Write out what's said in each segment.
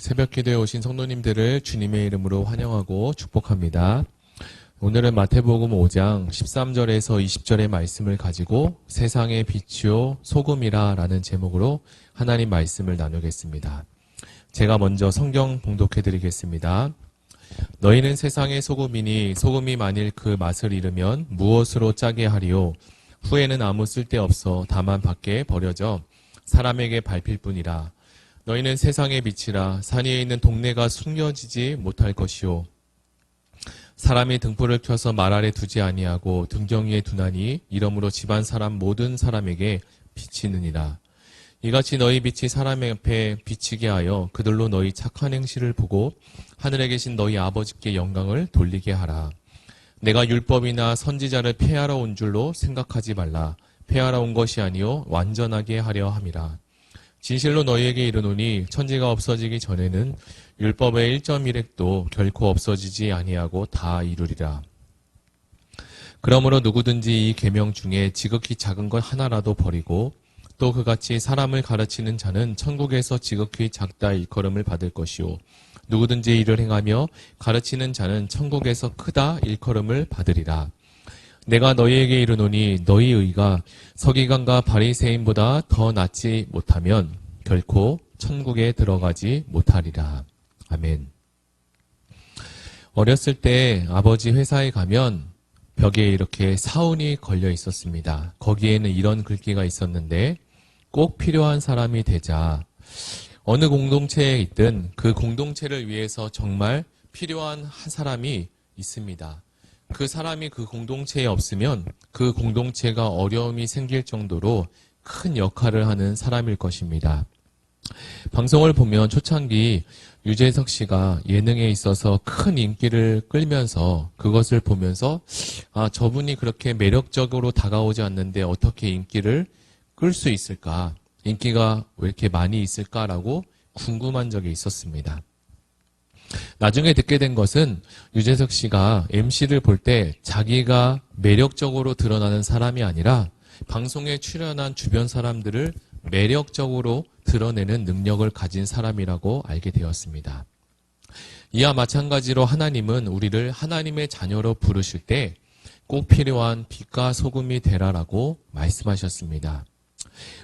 새벽 기도에 오신 성도님들을 주님의 이름으로 환영하고 축복합니다. 오늘은 마태복음 5장 13절에서 20절의 말씀을 가지고 세상의 빛이요 소금이라 라는 제목으로 하나님 말씀을 나누겠습니다. 제가 먼저 성경 봉독해 드리겠습니다. 너희는 세상의 소금이니 소금이 만일 그 맛을 잃으면 무엇으로 짜게 하리요? 후에는 아무 쓸데없어 다만 밖에 버려져 사람에게 밟힐 뿐이라. 너희는 세상의 빛이라. 산 위에 있는 동네가 숨겨지지 못할 것이요. 사람이 등불을 켜서 말 아래 두지 아니하고 등경 위에 두나니 이러므로 집안 사람 모든 사람에게 비치느니라. 이같이 너희 빛이 사람 앞에 비치게 하여 그들로 너희 착한 행실을 보고 하늘에 계신 너희 아버지께 영광을 돌리게 하라. 내가 율법이나 선지자를 폐하러 온 줄로 생각하지 말라. 폐하러 온 것이 아니요 완전하게 하려 함이라. 진실로 너희에게 이르노니 천지가 없어지기 전에는 율법의 1.1획도 결코 없어지지 아니하고 다 이루리라. 그러므로 누구든지 이 계명 중에 지극히 작은 것 하나라도 버리고 또 그같이 사람을 가르치는 자는 천국에서 지극히 작다 일컬음을 받을 것이요. 누구든지 이를 행하며 가르치는 자는 천국에서 크다 일컬음을 받으리라. 내가 너희에게 이르노니 너희 의가 서기관과 바리새인보다 더 낫지 못하면 결코 천국에 들어가지 못하리라. 아멘. 어렸을 때 아버지 회사에 가면 벽에 이렇게 사운이 걸려 있었습니다. 거기에는 이런 글귀가 있었는데 꼭 필요한 사람이 되자. 어느 공동체에 있든 그 공동체를 위해서 정말 필요한 한 사람이 있습니다. 그 사람이 그 공동체에 없으면 그 공동체가 어려움이 생길 정도로 큰 역할을 하는 사람일 것입니다. 방송을 보면 초창기 유재석 씨가 예능에 있어서 큰 인기를 끌면서 그것을 보면서 저분이 그렇게 매력적으로 다가오지 않는데 어떻게 인기를 끌 수 있을까? 인기가 왜 이렇게 많이 있을까라고 궁금한 적이 있었습니다. 나중에 듣게 된 것은 유재석 씨가 MC를 볼 때 자기가 매력적으로 드러나는 사람이 아니라 방송에 출연한 주변 사람들을 매력적으로 드러내는 능력을 가진 사람이라고 알게 되었습니다. 이와 마찬가지로 하나님은 우리를 하나님의 자녀로 부르실 때 꼭 필요한 빛과 소금이 되라라고 말씀하셨습니다.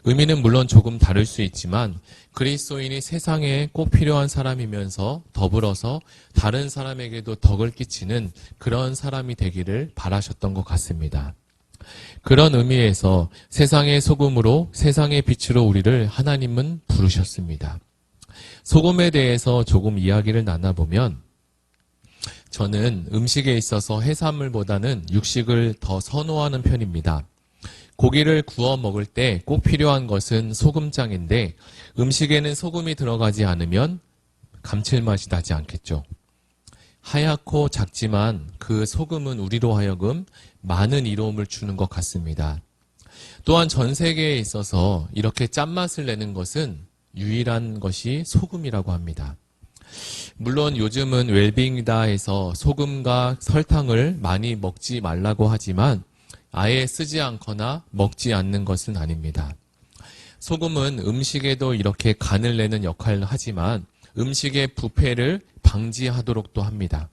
의미는 물론 조금 다를 수 있지만 그리스도인이 세상에 꼭 필요한 사람이면서 더불어서 다른 사람에게도 덕을 끼치는 그런 사람이 되기를 바라셨던 것 같습니다. 그런 의미에서 세상의 소금으로 세상의 빛으로 우리를 하나님은 부르셨습니다. 소금에 대해서 조금 이야기를 나눠보면 저는 음식에 있어서 해산물보다는 육식을 더 선호하는 편입니다. 고기를 구워 먹을 때 꼭 필요한 것은 소금장인데 음식에는 소금이 들어가지 않으면 감칠맛이 나지 않겠죠. 하얗고 작지만 그 소금은 우리로 하여금 많은 이로움을 주는 것 같습니다. 또한 전 세계에 있어서 이렇게 짠맛을 내는 것은 유일한 것이 소금이라고 합니다. 물론 요즘은 웰빙이다 해서 소금과 설탕을 많이 먹지 말라고 하지만 아예 쓰지 않거나 먹지 않는 것은 아닙니다. 소금은 음식에도 이렇게 간을 내는 역할을 하지만 음식의 부패를 방지하도록도 합니다.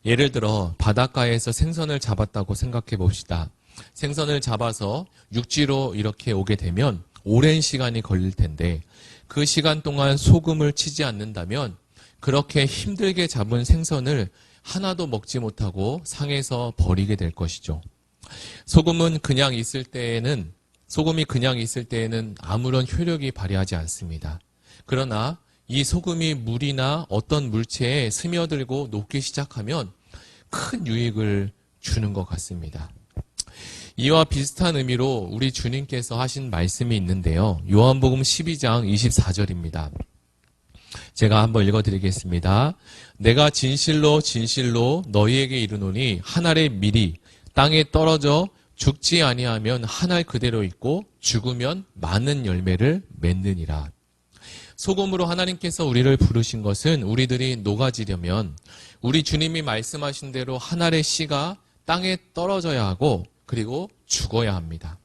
예를 들어 바닷가에서 생선을 잡았다고 생각해 봅시다. 생선을 잡아서 육지로 이렇게 오게 되면 오랜 시간이 걸릴 텐데 그 시간 동안 소금을 치지 않는다면 그렇게 힘들게 잡은 생선을 하나도 먹지 못하고 상해서 버리게 될 것이죠. 소금이 그냥 있을 때에는 아무런 효력이 발휘하지 않습니다. 그러나 이 소금이 물이나 어떤 물체에 스며들고 녹기 시작하면 큰 유익을 주는 것 같습니다. 이와 비슷한 의미로 우리 주님께서 하신 말씀이 있는데요. 요한복음 12장 24절입니다. 제가 한번 읽어드리겠습니다. 내가 진실로 진실로 너희에게 이르노니 한 알의 밀이 땅에 떨어져 죽지 아니하면 한 알 그대로 있고 죽으면 많은 열매를 맺느니라. 소금으로 하나님께서 우리를 부르신 것은 우리들이 녹아지려면 우리 주님이 말씀하신 대로 한 알의 씨가 땅에 떨어져야 하고 그리고 죽어야 합니다.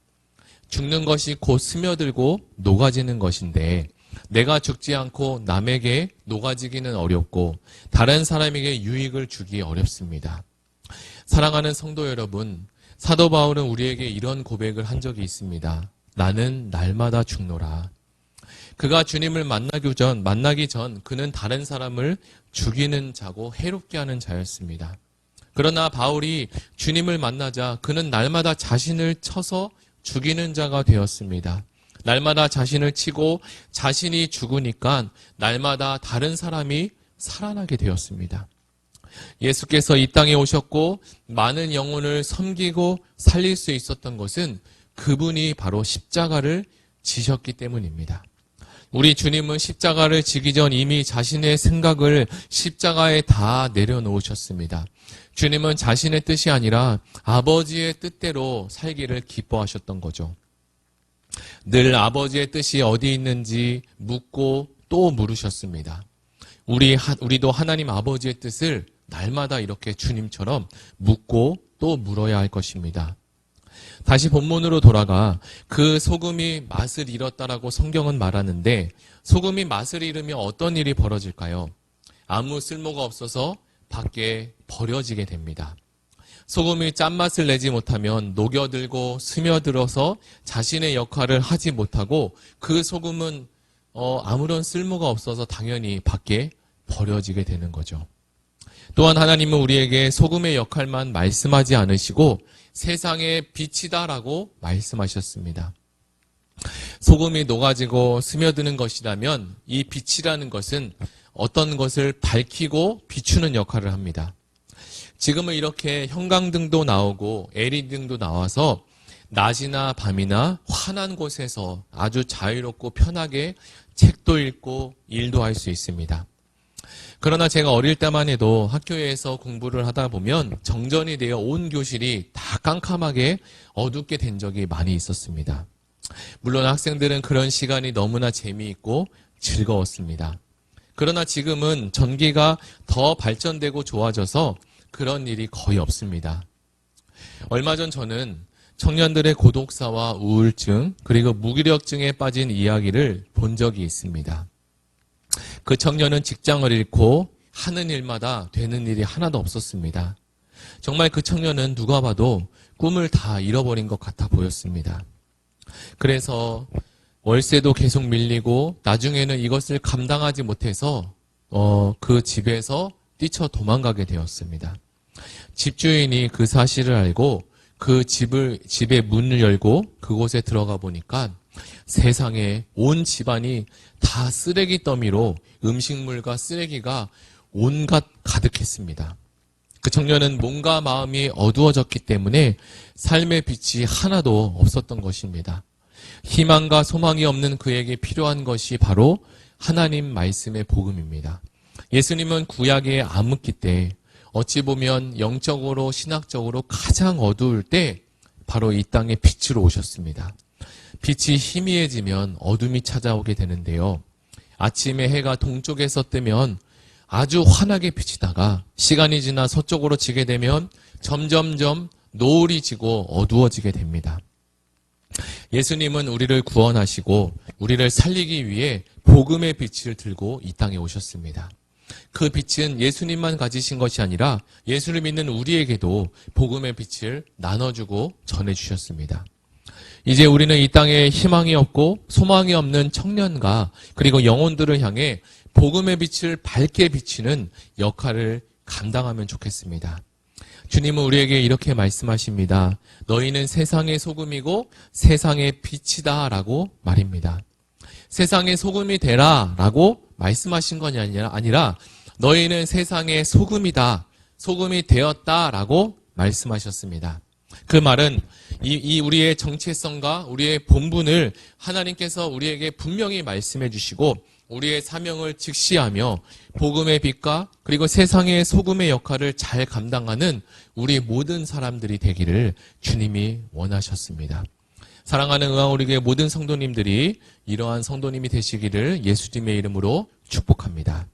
죽는 것이 곧 스며들고 녹아지는 것인데 내가 죽지 않고 남에게 녹아지기는 어렵고 다른 사람에게 유익을 주기 어렵습니다. 사랑하는 성도 여러분, 사도 바울은 우리에게 이런 고백을 한 적이 있습니다. 나는 날마다 죽노라. 그가 주님을 만나기 전 그는 다른 사람을 죽이는 자고 해롭게 하는 자였습니다. 그러나 바울이 주님을 만나자 그는 날마다 자신을 쳐서 죽이는 자가 되었습니다. 날마다 자신을 치고 자신이 죽으니까 날마다 다른 사람이 살아나게 되었습니다. 예수께서 이 땅에 오셨고 많은 영혼을 섬기고 살릴 수 있었던 것은 그분이 바로 십자가를 지셨기 때문입니다. 우리 주님은 십자가를 지기 전 이미 자신의 생각을 십자가에 다 내려놓으셨습니다. 주님은 자신의 뜻이 아니라 아버지의 뜻대로 살기를 기뻐하셨던 거죠. 늘 아버지의 뜻이 어디 있는지 묻고 또 물으셨습니다. 우리도 하나님 아버지의 뜻을 날마다 이렇게 주님처럼 묻고 또 물어야 할 것입니다. 다시 본문으로 돌아가 그 소금이 맛을 잃었다라고 성경은 말하는데 소금이 맛을 잃으면 어떤 일이 벌어질까요? 아무 쓸모가 없어서 밖에 버려지게 됩니다. 소금이 짠맛을 내지 못하면 녹여들고 스며들어서 자신의 역할을 하지 못하고 그 소금은 아무런 쓸모가 없어서 당연히 밖에 버려지게 되는 거죠. 또한 하나님은 우리에게 소금의 역할만 말씀하지 않으시고 세상의 빛이다라고 말씀하셨습니다. 소금이 녹아지고 스며드는 것이라면 이 빛이라는 것은 어떤 것을 밝히고 비추는 역할을 합니다. 지금은 이렇게 형광등도 나오고 LED등도 나와서 낮이나 밤이나 환한 곳에서 아주 자유롭고 편하게 책도 읽고 일도 할 수 있습니다. 그러나 제가 어릴 때만 해도 학교에서 공부를 하다 보면 정전이 되어 온 교실이 다 깜깜하게 어둡게 된 적이 많이 있었습니다. 물론 학생들은 그런 시간이 너무나 재미있고 즐거웠습니다. 그러나 지금은 전기가 더 발전되고 좋아져서 그런 일이 거의 없습니다. 얼마 전 저는 청년들의 고독사와 우울증 그리고 무기력증에 빠진 이야기를 본 적이 있습니다. 그 청년은 직장을 잃고 하는 일마다 되는 일이 하나도 없었습니다. 정말 그 청년은 누가 봐도 꿈을 다 잃어버린 것 같아 보였습니다. 그래서 월세도 계속 밀리고 나중에는 이것을 감당하지 못해서 그 집에서 뛰쳐 도망가게 되었습니다. 집주인이 그 사실을 알고 그 집의 문을 열고 그곳에 들어가 보니까 세상에 온 집안이 다 쓰레기 더미로 음식물과 쓰레기가 온갖 가득했습니다. 그 청년은 몸과 마음이 어두워졌기 때문에 삶의 빛이 하나도 없었던 것입니다. 희망과 소망이 없는 그에게 필요한 것이 바로 하나님 말씀의 복음입니다. 예수님은 구약의 암흑기 때 어찌 보면 영적으로 신학적으로 가장 어두울 때 바로 이 땅에 빛으로 오셨습니다. 빛이 희미해지면 어둠이 찾아오게 되는데요. 아침에 해가 동쪽에서 뜨면 아주 환하게 비치다가 시간이 지나 서쪽으로 지게 되면 점점점 노을이 지고 어두워지게 됩니다. 예수님은 우리를 구원하시고 우리를 살리기 위해 복음의 빛을 들고 이 땅에 오셨습니다. 그 빛은 예수님만 가지신 것이 아니라 예수를 믿는 우리에게도 복음의 빛을 나눠주고 전해주셨습니다. 이제 우리는 이 땅에 희망이 없고 소망이 없는 청년과 그리고 영혼들을 향해 복음의 빛을 밝게 비치는 역할을 감당하면 좋겠습니다. 주님은 우리에게 이렇게 말씀하십니다. 너희는 세상의 소금이고 세상의 빛이다 라고 말입니다. 세상의 소금이 되라 라고 말씀하신 것이 아니라 너희는 세상의 소금이다, 소금이 되었다 라고 말씀하셨습니다. 그 말은 이 우리의 정체성과 우리의 본분을 하나님께서 우리에게 분명히 말씀해 주시고 우리의 사명을 직시하며 복음의 빛과 그리고 세상의 소금의 역할을 잘 감당하는 우리 모든 사람들이 되기를 주님이 원하셨습니다. 사랑하는 의왕우리교회 모든 성도님들이 이러한 성도님이 되시기를 예수님의 이름으로 축복합니다.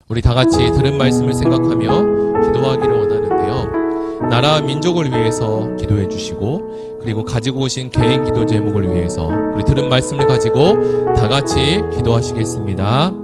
우리 다 같이 들은 말씀을 생각하며 기도하기를 원하는데요. 나라와 민족을 위해서 기도해 주시고 그리고 가지고 오신 개인 기도 제목을 위해서 우리 들은 말씀을 가지고 다 같이 기도하시겠습니다.